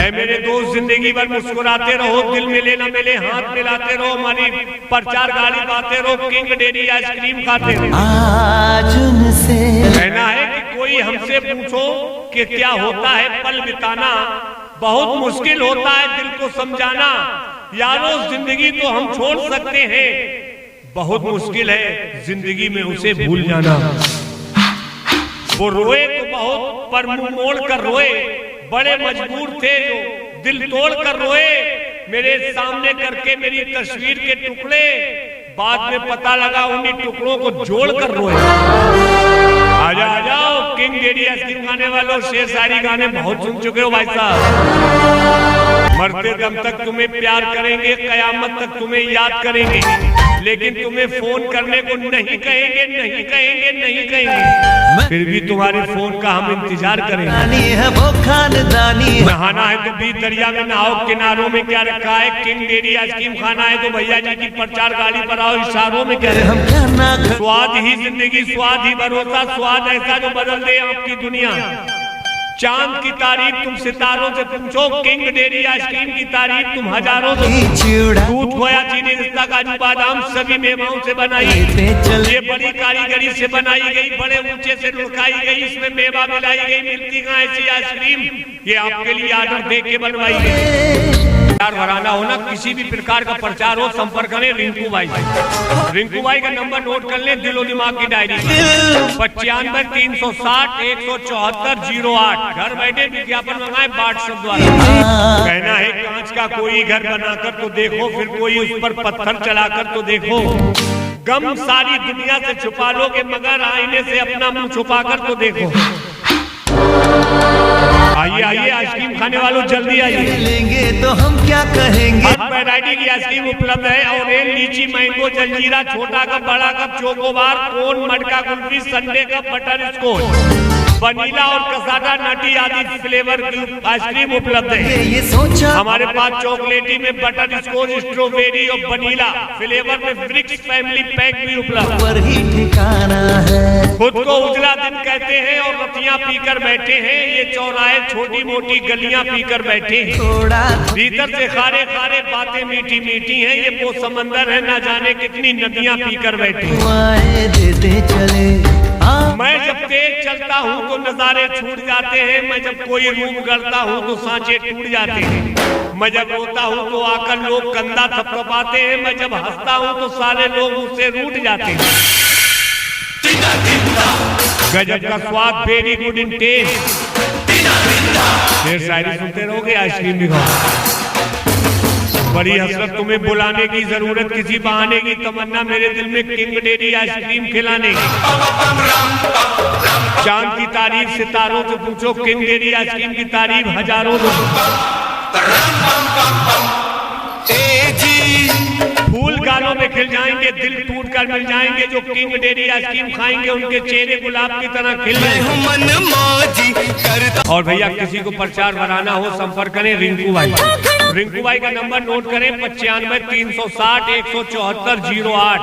है मेरे दोस्त, जिंदगी भर मुस्कुराते रहो, दिल मिले न मिले हाथ मिलाते रहो, हमारी प्रचार गाड़ी बातें रहो, किंग डेयरी आइसक्रीम खाते रहो। आज उनसे कहना है कि कोई हमसे पूछो कि क्या होता है पल बिताना, बहुत मुश्किल होता है दिल को समझाना। यारो जिंदगी तो हम छोड़ सकते हैं, बहुत मुश्किल है जिंदगी में उसे भूल जाना। वो रोए तो बहुत पर मुंह मोड़ कर रोए, बड़े मजबूर थे जो दिल तोड़ कर रोए। मेरे सामने करके मेरी तस्वीर के टुकड़े, बाद में पता लगा उन्हीं टुकड़ों को जोड़ कर रोए। आजा आ जाओ किंग डेयरी आइसक्रीम खाने वालों, शेर शायरी गाने बहुत सुन चुके हो भाई साहब। मरते दम तक तुम्हें प्यार करेंगे, कयामत तक तुम्हें याद करेंगे, लेकिन तुम्हें फोन करने को नहीं कहेंगे, नहीं कहेंगे, नहीं कहेंगे। फिर भी तुम्हारे फोन का हम इंतजार करेंगे। है वो खानदानी, नहाना है तो बीच दरिया में नहाओ, किनारों में क्या रखा है किंग डेयरी आइसक्रीम खाना है तो भैया जी की प्रचार गाड़ी पर आओ, इशारों में कह रहे हम क्या ना कर। स्वाद ही जिंदगी, स्वाद ही भरोसा, स्वाद ऐसा जो बदल दे आपकी दुनिया। चांद की तारीफ तुम सितारों से पूछो, किंग डेयरी आइसक्रीम की तारीफ तुम हजारों से। दूध खोया चीनी रिश्ता काजू बादाम सभी मेवाओं से बनाई, ये बड़ी कारीगरी से बनाई गई, बड़े ऊंचे से लुढ़काई गई, इसमें मेवा मिलाई गई, मिलती कहाँ ऐसी आइसक्रीम, ये आपके लिए आर्डर दे के बनवाई गई। प्रचार भराना हो ना, किसी भी प्रकार का प्रचार हो, संपर्क करें रिंकू भाई से। रिंकू भाई का नंबर नोट कर लें, दिलो दिमाग की डायरी 95 360 174 08। घर बैठे विज्ञापन मंगाए व्हाट्सएप द्वारा। कहना है कांच का कोई घर बनाकर तो देखो, फिर कोई उस पर पत्थर चलाकर तो देखो। गम सारी दुनिया से छुपा लोगे, मगर आईने से अपना मुंह छुपाकर तो देखो। आइए आइए आइसक्रीम खाने वालों जल्दी आइए, लेंगे तो हम क्या कहेंगे। हर वैरायटी की आइसक्रीम उपलब्ध है, ऑरेंज, लीची, मैंगो, जलजीरा, छोटा कप, बड़ा कप, चोकोबार, कोन, मटका kulfi, sundae cup, butterscotch, vanilla और कसाटा नटी आदि फ्लेवर की आइसक्रीम उपलब्ध है। ये सोचा हमारे पास चॉकलेटी में बटर स्कॉच, स्ट्रॉबेरी और वनीला फ्लेवर में ब्रिक्स फैमिली पैक भी उपलब्ध पर ही ठिकाना है। खुद को उजला दिन कहते हैं और रतियां पीकर बैठे हैं, ये चौराहे छोटी मोटी गलियां पीकर बैठे हैं। थोड़ा भीतर से खारे खारे बातें मीठी मीठी हैं, ये वो समंदर है ना जाने कितनी नदियां पीकर बैठे हैं। दुआएं देते चले। मैं जब तेज चलता हूँ तो नजारे छूट जाते हैं, मैं जब कोई रूप गढ़ता हूँ तो सांचे टूट जाते हैं, मैं जब रोता हूँ तो आकर लोग कंधा थपथपाते हैं, मैं जब हंसता हूँ तो सारे लोग मुझसे रूठ जाते हैं। गजब का स्वाद, वेरी गुड इन टेस्ट। शेर शायरी सुनते रहोगे, आइसक्रीम भी खाओ। बड़ी हसरत तुम्हें बुलाने की जरूरत, किसी बहाने की तमन्ना मेरे दिल में किंग डेयरी आइसक्रीम खिलाने की। चांद की तारीफ सितारों से पूछो, किंग डेयरी आइसक्रीम की तारीफ हजारों से। फूल गालों में खिल जाएंगे, दिल टूट कर मिल जाएंगे, जो किंग डेयरी आइसक्रीम खाएंगे उनके चेहरे गुलाब की तरह खिल जाएंगे। और भैया किसी को प्रचार बनाना हो, संपर्क करें रिंकू भाई। रिंकू भाई का नंबर नोट करें 95 360 174 08।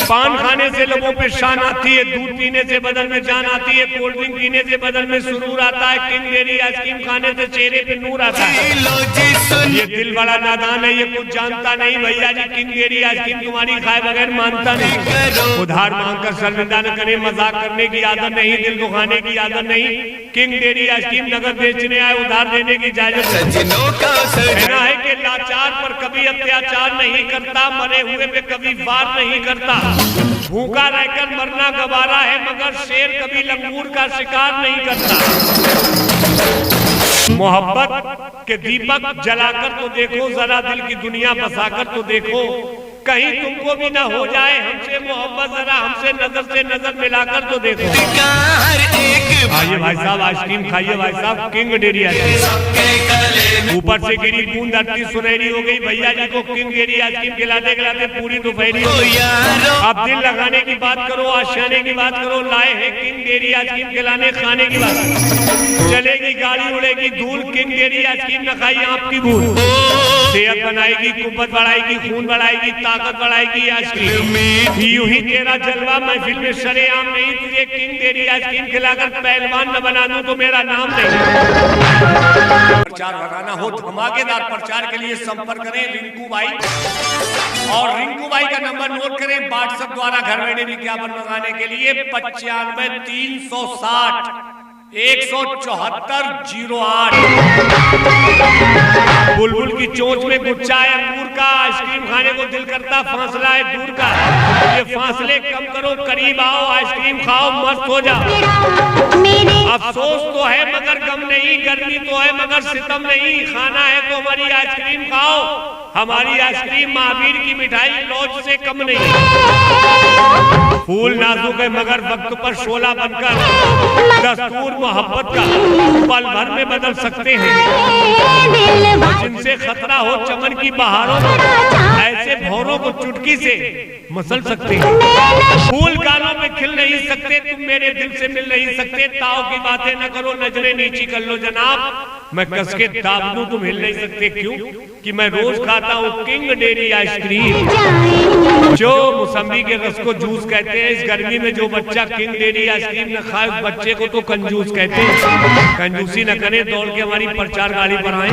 पान खाने से लोगों पे शान आती है, दूध पीने से बदन में जान आती है, कोल्ड ड्रिंक पीने से बदन में सुरूर आता है, किंग डेयरी आइसक्रीम खाने से चेहरे पे नूर आता है। ये दिल बड़ा नादान है, ये कुछ जानता नहीं भैया जी, किंग डेयरी आइसक्रीम तुम्हारी खाए बगैर मानता नहीं। उधार मांगकर शर्मिंदा न करें, मजाक करने की आदत नहीं, दिल को खाने की आदत नहीं। किंग डेयरी आइसक्रीम नगद बेचने आए, उधार देने की इजाजत कहना है कि लाचार पर कभी अत्याचार नहीं करता, मरे हुए पे कभी वार नहीं करता। भूखा रहकर मरना गवारा है, मगर शेर कभी लंगूर का शिकार नहीं करता। मोहब्बत के दीपक जलाकर तो देखो, जरा दिल की दुनिया बसाकर तो देखो, कहीं तुमको भी ना हो जाए हमसे मोहब्बत, जरा हमसे नजर से नजर मिलाकर तो देखो। आइए भाई साहब आइसक्रीम खाइए भाई साहब, किंग डेयरी आइसक्रीम। ऊपर से गिरी बूंद धरती सुनहरी हो गई, भैया जी को किंग डेयरी आइसक्रीम खिलाते खिलाते पूरी दोपहरी हो गई। अब दिल लगाने की बात करो, आशियाने की बात करो, लाए हैं किंग डेयरी आइसक्रीम खिलाने खाने की बात। चलेगी गाड़ी उड़ेगी धूल, किंग डेयरी आइसक्रीम न खाई आपकी भूल। सेहत बनाएगी, कुव्वत बढ़ाएगी, खून बढ़ाएगी, ताकत बढ़ाएगी आइसक्रीम। यूं ही तेरा जलवा महफिल में शरेआम नहीं, तुझे किंग डेयरी आइसक्रीम खिलाकर पहलवान न बना दूं तो मेरा नाम नहीं। प्रचार लगाना हो, धमाकेदार प्रचार के लिए संपर्क करें रिंकू भाई, और रिंकू भाई का नंबर नोट करें व्हाट्सएप द्वारा घर बैठे विज्ञापन मंगाने के लिए 95 360 174 08। बुलबुल की चोंच में गुच्छा है अंगूर का, आइसक्रीम खाने को दिल करता, फासला है दूर का। ये फासले कम करो, करीब आओ, आइसक्रीम खाओ, मस्त हो जाओ। अफसोस तो है मगर गम नहीं, गर्मी तो है मगर सितम नहीं। खाना है तो हमारी आइसक्रीम खाओ, हमारी आइसक्रीम महावीर की मिठाई लौज से कम नहीं। फूल नाजुक है मगर वक्त पर शोला बनकर दस्तूर मोहब्बत का पल भर में बदल सकते हैं। जिनसे खतरा हो चमन की बहारों में, ऐसे भौरों को चुटकी से मसल सकते हैं। फूल गालों में खिल नहीं सकते, तुम मेरे दिल से मिल नहीं सकते। ताव की बातें न करो, नजरें नीची कर लो जनाब, मैं कस के दाब दूं तुम हिल नहीं सकते। क्यों कि मैं रोज खाता हूँ किंग डेयरी आइसक्रीम, जो मौसमी के रस को जूस कहते हैं। इस गर्मी में जो बच्चा किंग डेयरी आइसक्रीम न खाए, उस बच्चे को तो कंजूस कहते हैं। कंजूसी न करें, दौड़ के हमारी प्रचार गाड़ी पर आए।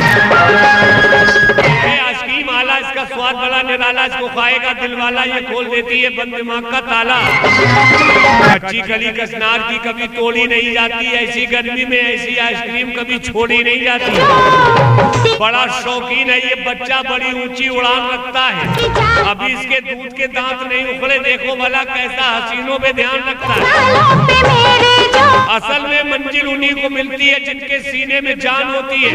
आइसक्रीम आला, इसका स्वाद बड़ा निराला, इसको खाएगा दिल वाला, ये खोल देती है बंद दिमाग का ताला। कच्ची कली कसनार की कभी तोड़ी नहीं जाती, ऐसी गर्मी में ऐसी आइसक्रीम कभी छोड़ी नहीं जाती। बड़ा शौकीन है ये बच्चा, बड़ी ऊंची उड़ान रखता है। अभी इसके दूध के दांत नहीं उखड़े, देखो भला कैसा हसीनों पे ध्यान रखता है। असल में मंजिल उन्हीं को मिलती है जिनके सीने में जान होती है।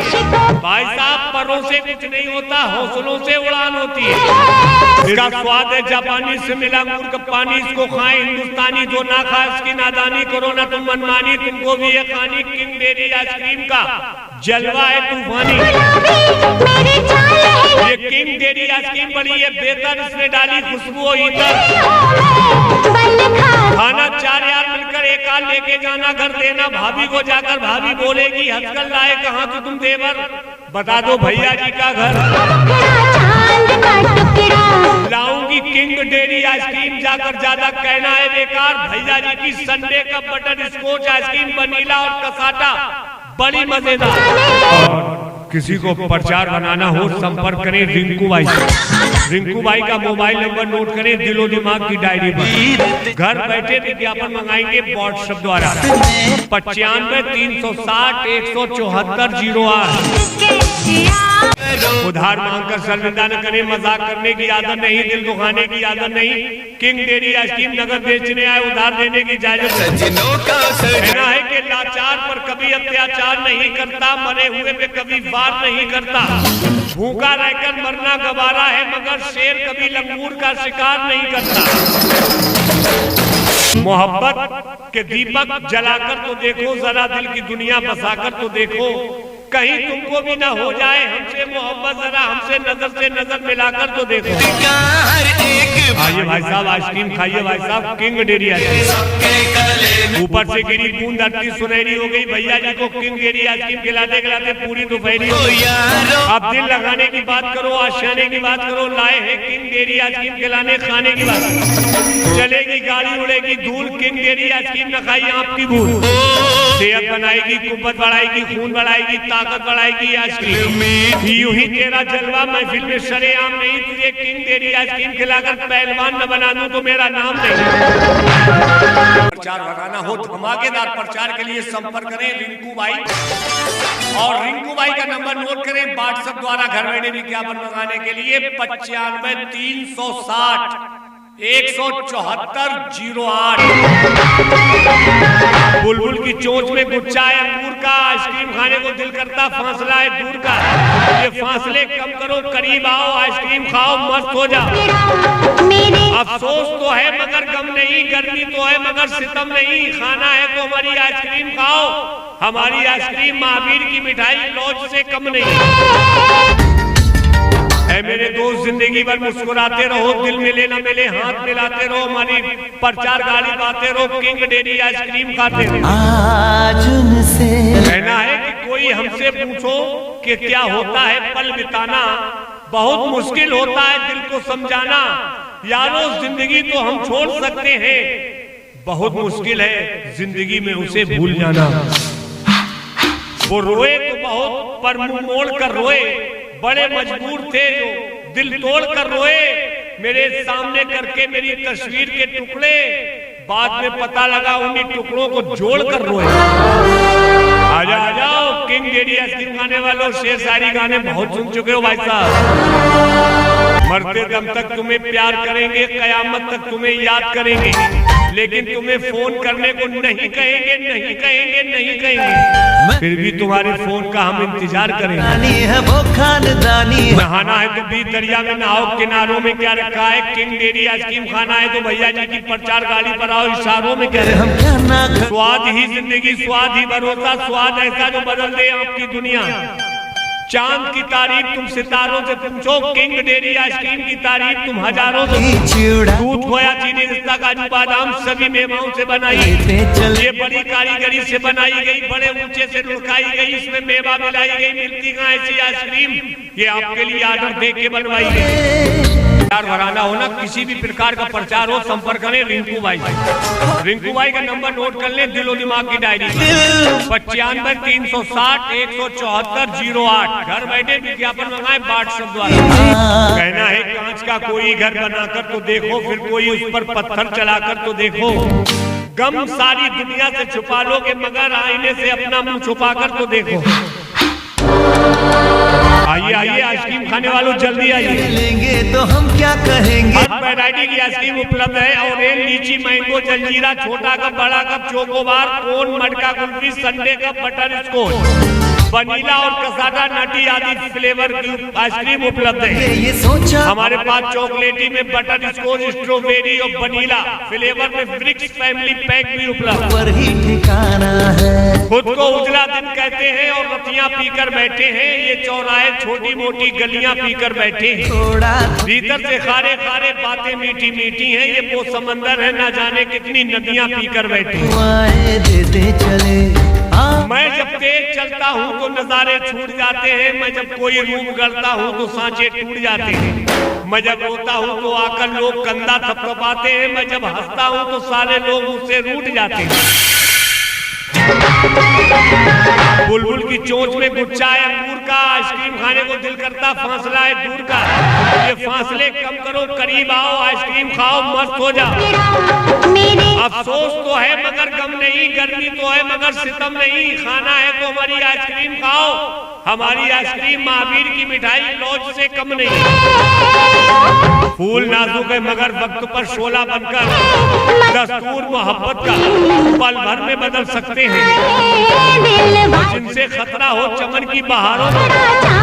भाई साहब, परों से कुछ नहीं होता, हौसलों से उड़ान होती है। इसका स्वाद है जापानी से मिला अंगूर का पानी, इसको खाए हिंदुस्तानी, जो ना खाए उसकी नादानी। करो ना तुम मनमानी, तुमको भी ये खानी। किंग डेयरी आइसक्रीम का जलवा है तूफानी। ये किंग डेयरी आइसक्रीम बड़ी है बेहतर, इसमें डाली खुशबू इतर। खाना 4 यार मिलकर एक आल लेके जाना, घर देना भाभी को जाकर, भाभी बोलेगी हथकल लाए कहाँ तो तुम देवर, बता दो भैया जी का घर। लाऊंगी किंग डेयरी आइसक्रीम, जाकर ज्यादा कहना है बेकार। भैया जी की संडे का बटर स्कॉच आइसक्रीम, वनीला और कसाटा बड़ी मजेदार। किसी को प्रचार बनाना हो संपर्क करें रिंकू भाई से। रिंकू भाई का मोबाइल नंबर नोट करें दिलो दिमाग की डायरी पर। घर बैठे विज्ञापन मंगाएंगे व्हाट्सएप द्वारा 95 360 174 08। उधार मांगकर शर्मिंदा न करें, मजाक करने की आदत नहीं, दिल दुखाने की आदत नहीं। किंग डेयरी आइसक्रीम नगद बेचने आए, उधार देने की इजाजत कहना है कि लाचार पर कभी अत्याचार नहीं करता, मरे हुए पे कभी वार नहीं करता। भूखा रहकर मरना गवारा है मगर शेर कभी लंगूर का शिकार नहीं करता। मोहब्बत के दीपक जलाकर तो देखो, जरा दिल की दुनिया बसाकर तो देखो, कहीं तुमको भी ना हो जाए हमसे मोहब्बत, जरा हमसे नजर मिलाकर तो देखो। आइए भाई साहब आइसक्रीम खाइए भाई साहब, किंग डेयरी आइसक्रीम। ऊपर से गिरी बूंद धरती सुनहरी हो गई, भैया जी को किंग डेयरी आइसक्रीम खिलाते खिलाते पूरी दोपहरी हो गई। अब दिल लगाने की बात करो, आशियाने की बात करो, लाए हैं किंग डेयरी आइसक्रीम खिलाने, खाने की बात। चलेगी गाड़ी उड़ेगी धूल, किंग डेयरी आइसक्रीम न खाई आपकी भूल। सेहत बनाएगी, कुव्वत बढ़ाएगी, खून बढ़ाएगी, ताकत बढ़ाएगी आइसक्रीम। यूं ही तेरा जलवा महफिल में शरेआम नहीं, तुझे किंग डेयरी आइसक्रीम खिलाकर पहलवान न बना दूं तो मेरा नाम नहीं। प्रचार लगाना हो, धमाकेदार प्रचार के लिए संपर्क करें रिंकू भाई, और रिंकू भाई का नंबर नोट करें व्हाट्सएप द्वारा घर बैठे विज्ञापन मंगाने के लिए 95 360 174 08। बुलबुल की चोंच में गुच्छा है अंगूर का, आइसक्रीम खाने को दिल करता, फासला है दूर का। ये फासले कम करो, करीब आओ, आइसक्रीम खाओ, मस्त हो जाओ। अफसोस तो है मगर गम नहीं, गर्मी तो है मगर सितम नहीं। खाना है तो हमारी आइसक्रीम खाओ, हमारी आइसक्रीम महावीर की मिठाई लौज से कम नहीं। ऐ मेरे दोस्त जिंदगी भर मुस्कुराते रहो, दिल मिले न मिले हाथ मिलाते रहो, हमारी प्रचार गाड़ी बातें रहो, किंग डेयरी आइसक्रीम खाते रहो। आज उनसे कहना है कोई हमसे पूछो कि क्या होता है पल बिताना, बहुत मुश्किल होता है दिल को समझाना। यारों जिंदगी तो हम छोड़ सकते हैं, बहुत मुश्किल है जिंदगी में उसे भूल जाना। वो रोए तो बहुत पर मुंह मोड़ कर रोए, बड़े मजबूर थे जो दिल तोड़ कर रोए। मेरे सामने करके मेरी तस्वीर के टुकड़े, बाद में पता लगा उन्हीं टुकड़ों को जोड़ कर रोए। आजा आ जाओ किंग डेडी आइसक्रीम खाने वालों, शेर शायरी गाने बहुत सुन चुके हो भाई साहब। मरते दम तक तुम्हें प्यार करेंगे, कयामत तक तुम्हें याद करेंगे, लेकिन तुम्हें फोन करने को नहीं कहेंगे, नहीं कहेंगे, नहीं कहेंगे। फिर भी तुम्हारे फोन का हम इंतजार करेंगे। है वो खानदानी है। नहाना है तो बीच दरिया में नहाओ, किनारों में क्या रखा है। किंग डेडी आइसक्रीम खाना है तो भैया जी की प्रचार गाड़ी पर आओ, इशारों में क्या हम क्या ना कर... स्वाद ही जिंदगी, स्वाद ही भरोसा, स्वाद ऐसा जो बदल दे आपकी दुनिया। चांद की तारीफ तुम सितारों से पूछो, किंग डेरी आइसक्रीम की तारीफ तुम हजारों से। दूध खोया चीनी रिश्ता काजू बादाम सभी मेवाओं से बनाई, ये बड़ी कारीगरी से बनाई गई, बड़े ऊंचे से लुढ़काई गई, इसमें मेवा मिलाई गई। मिलती कहाँ ऐसी आइसक्रीम, ये आपके लिए ऑर्डर दे के बनवाई गई। प्रचार भराना हो ना, किसी भी प्रकार का प्रचार हो, संपर्क करें रिंकू भाई। रिंकू भाई का नंबर नोट कर ले दिलो दिमाग की डायरी में, 95 360 174 08। घर बैठे विज्ञापन मंगाए व्हाट्सएप द्वारा। कहना है कांच का कोई घर बनाकर तो देखो, फिर कोई उस पर पत्थर चलाकर तो देखो। गम सारी दुनिया से छुपा लोगे, मगर आईने से अपना मुंह छुपाकर तो देखो। आइए आइए आइसक्रीम खाने वालों जल्दी आइए, लेंगे तो हम क्या कहेंगे। हर वैरायटी की आइसक्रीम उपलब्ध है, ऑरेंज, लीची, मैंगो, जलजीरा, छोटा कप, बड़ा कप, चोकोबार, कोन, मटका kulfi, sundae cup, butterscotch, vanilla और कसाटा नटी आदि फ्लेवर की आइसक्रीम उपलब्ध है। ये सोचा हमारे पास चॉकलेटी में बटर स्कॉच, स्ट्रॉबेरी और वनीला फ्लेवर में ब्रिक्स फैमिली पैक भी उपलब्ध। पर ही ठिकाना है, खुद को उजला दिन कहते हैं और रतियां पीकर बैठे हैं, ये चौराहे छोटी मोटी गलियां पीकर बैठे हैं। थोड़ा भीतर से खारे खारे बातें मीठी मीठी हैं, ये वो समंदर है ना जाने कितनी नदियां पीकर बैठे हैं। दुआएं देते चले। मैं जब तेज चलता हूँ तो नजारे छूट जाते हैं, मैं जब कोई रूम गढ़ता हूँ तो सांचे टूट जाते हैं। मैं जब रोता हूँ तो आकर लोग कंधा थपथपाते हैं, मैं जब हंसता हूँ तो सारे लोग मुझसे रूठ जाते हैं। बुलबुल की चोंच में गुच्छा है अंगूर का, आइसक्रीम खाने को दिल करता, फासला है दूर का। ये फासले कम करो, करीब आओ, आइसक्रीम खाओ, मस्त हो जाओ। अफसोस तो है मगर गम नहीं, गर्मी तो है मगर सितम नहीं। खाना है तो हमारी आइसक्रीम खाओ, हमारी आइसक्रीम महावीर की मिठाई लौज से कम नहीं। फूल नाजुक है मगर वक्त पर शोला बनकर, दस्तूर मोहब्बत का पल भर में बदल सकते हैं। जिनसे खतरा हो चमन की बहारों में,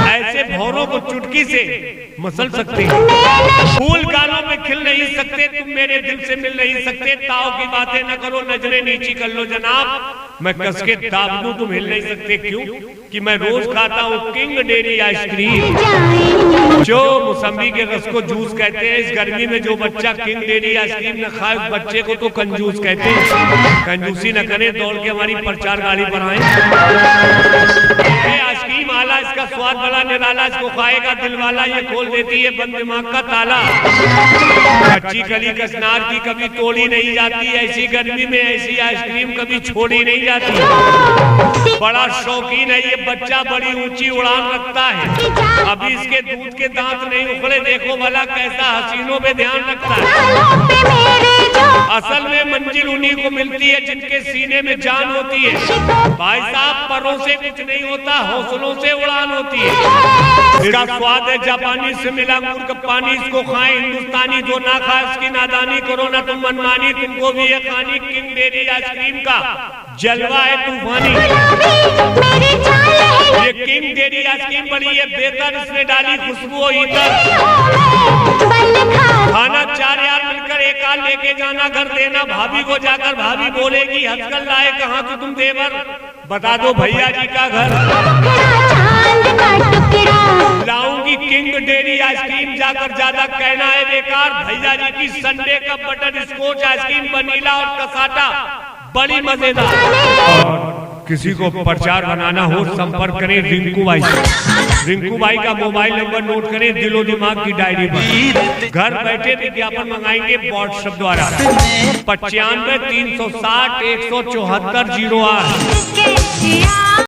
ऐसे भौरों को चुटकी से मसल सकते हैं। फूल गालों में खिल नहीं सकते, तुम मेरे दिल से मिल नहीं सकते। ताव की बातें न करो, नजरें नीची कर लो जनाब, मैं कस के दाब दूं तुम हिल नहीं सकते। क्यों कि मैं रोज खाता हूँ किंग डेरी आइसक्रीम, जो मौसमी के रस को जूस कहते हैं। इस गर्मी में जो बच्चा किंग डेरी आइसक्रीम न खाए, उस बच्चे को तो कंजूस कहते हैं। कंजूसी न करें, दौड़ के हमारी प्रचार गाड़ी पर आए। आइसक्रीम आला, इसका स्वाद बड़ा निराला, इसको खाएगा दिल वाला, ये खोल देती है बंद दिमाग का ताला। कच्ची कली कसनार की कभी तोड़ी नहीं जाती, ऐसी गर्मी में ऐसी आइसक्रीम कभी छोड़ी नहीं जाती। बड़ा शौकीन है ये बच्चा, बड़ी ऊंची उड़ान रखता है। अभी इसके दूध के दांत नहीं उखड़े, देखो भला कैसा हसीनों पे ध्यान रखता है। असल में मंजिल उन्हीं को मिलती है जिनके सीने में जान होती है। भाई साहब परों से कुछ नहीं होता, हौसलों से उड़ान होती है। इसका स्वाद है जापानी से मिला अंगूर का पानी, इसको खाएं हिंदुस्तानी, जो ना खाए उसकी नादानी। करो ना तुम मनमानी, तुमको भी ये खानी। किंग डेरी आइसक्रीम का जलवा है तूफानी। ये किंग डेरी आइसक्रीम बड़ी है बेहतर, इसने डाली खुशबू इधर। खाना 4 यार मिलकर एक आल लेके जाना, घर देना भाभी को जाकर, भाभी बोलेगी हंसकर लाए कहाँ तो तुम देवर, बता दो भैया जी का घर। लाऊंगी किंग डेरी आइसक्रीम, जाकर ज्यादा कहना है बेकार। भैया जी की संडे का बटर स्कॉच आइसक्रीम, वनीला और कसाटा बड़ी मजेदार। किसी को प्रचार बनाना हो संपर्क करें रिंकू भाई से। रिंकू भाई का मोबाइल नंबर नोट करें दिलो दिमाग की डायरी पर। घर बैठे विज्ञापन मंगाएंगे व्हाट्सएप द्वारा 95 360 174 08।